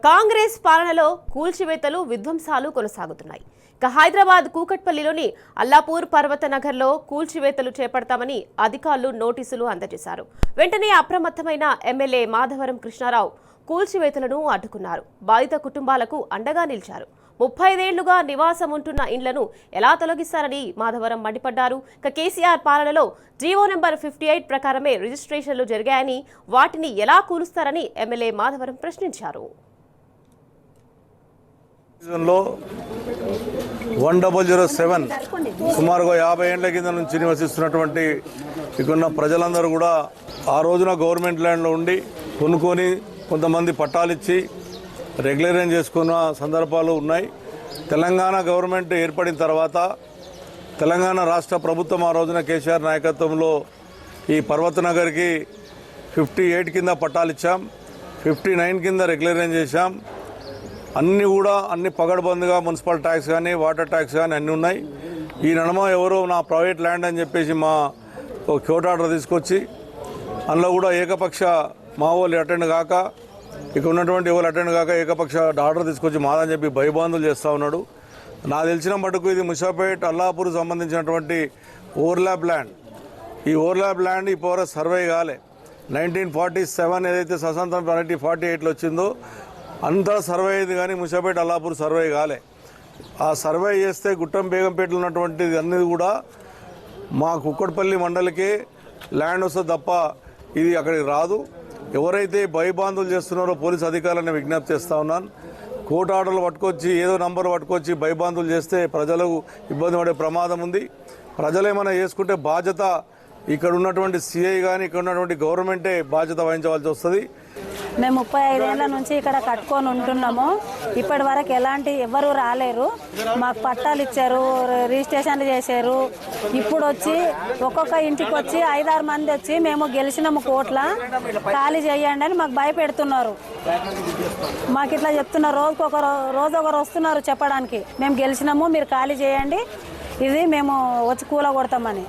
కాంగ్రెస్ పాలనలో కూల్చివేతలు విధ్వంసాలు కొనసాగుతున్నాయి. హైదరాబాద్ కూకట్పల్లిలోని అల్లాపూర్ పర్వత నగర్లో కూల్చివేతలు చేపడతామని అధికారులు నోటీసులు అందజేశారు. వెంటనే అప్రమత్తమైన ఎమ్మెల్యే మాధవరం కృష్ణారావు కూల్చివేతలను అడ్డుకున్నారు. బాధిత కుటుంబాలకు అండగా నిలిచారు. 35 ఏళ్లుగా నివాసం ఉంటున్న ఇండ్లను ఎలా తొలగిస్తారని మాధవరం మండిపడ్డారు. కేసీఆర్ పాలనలో జీవో నెంబర్ 58 ప్రకారమే రిజిస్ట్రేషన్లు జరిగాయని, వాటిని ఎలా కూలుస్తారని ఎమ్మెల్యే మాధవరం ప్రశ్నించారు. 1007 సుమారుగా 50 ఏళ్ల కింద నుంచి నివసిస్తున్నటువంటి ఇక్కడున్న ప్రజలందరూ కూడా ఆ రోజున గవర్నమెంట్ ల్యాండ్లో ఉండి కొనుక్కొని కొంతమంది పట్టాలిచ్చి రెగ్యులరైజ్ చేసుకున్న సందర్భాలు ఉన్నాయి. తెలంగాణ గవర్నమెంట్ ఏర్పడిన తర్వాత తెలంగాణ రాష్ట్ర ప్రభుత్వం ఆ రోజున కేసీఆర్ నాయకత్వంలో ఈ పర్వత నగర్కి 58 కింద పట్టాలిచ్చాం, 59 కింద రెగ్యులరైజ్ చేశాం. అన్ని పగడబందుగా మున్సిపల్ ట్యాక్స్ కానీ వాటర్ ట్యాక్స్ కానీ అన్నీ ఉన్నాయి. ఈ నడమ ఎవరో నా ప్రైవేట్ ల్యాండ్ అని చెప్పేసి మా కోర్టు ఆర్డర్ తీసుకొచ్చి అందులో కూడా ఏకపక్ష మా వాళ్ళు అటెండ్ కాక ఇక్కడ ఉన్నటువంటి ఎవరు అటెండ్ కాక ఏకపక్ష ఆర్డర్ తీసుకొచ్చి మాదని చెప్పి భయబాంధులు చేస్తూ ఉన్నాడు. నాకు తెలిసిన మటుకు ఇది ముషాపేట్ అల్లాపూర్ సంబంధించినటువంటి ఓవర్లాప్ ల్యాండ్. ఈ ఓవర్లాప్ ల్యాండ్ ఇప్పుడు సర్వే కాలే. 1947 ఏదైతే స్వతంత్రం 1948లో వచ్చిందో అంతా సర్వే అయింది, కానీ ముషాపేట్ అల్లాపూర్ సర్వే కాలే. ఆ సర్వే చేస్తే గుట్టం బేగంపేటలో ఉన్నటువంటిది అన్నీ కూడా మా కుక్కట్పల్లి మండలికే ల్యాండ్ వస్తుంది తప్ప ఇది అక్కడికి రాదు. ఎవరైతే భయబాంధులు చేస్తున్నారో పోలీసు అధికారులను విజ్ఞప్తి చేస్తూ ఉన్నాను. కోర్టు ఆర్డర్లు పట్టుకొచ్చి ఏదో నంబర్ పట్టుకొచ్చి భయబాంధులు చేస్తే ప్రజలకు ఇబ్బంది పడే ప్రమాదం ఉంది. ప్రజలేమైనా చేసుకుంటే బాధ్యత ఇక్కడ ఉన్నటువంటి సిఐ కానీ ఇక్కడ ఉన్నటువంటి గవర్నమెంటే బాధ్యత వహించవలసి వస్తుంది. మేము 35 ఏళ్ల నుంచి ఇక్కడ కట్టుకొని ఉంటున్నాము. ఇప్పటి వరకు ఎవరు రాలేరు. మాకు పట్టాలు ఇచ్చారు, రిజిస్ట్రేషన్లు చేశారు. ఇప్పుడు వచ్చి ఒక్కొక్క ఇంటికి వచ్చి 5-6 మంది వచ్చి మేము గెలిచినాము కోట్ల ఖాళీ చేయండి అని మాకు భయపెడుతున్నారు. మాకు ఇట్లా చెప్తున్నారు. రోజు ఒకరు వస్తున్నారు చెప్పడానికి మేము గెలిచినాము, మీరు ఖాళీ చేయండి, ఇది మేము వచ్చి కూల కొడతామని.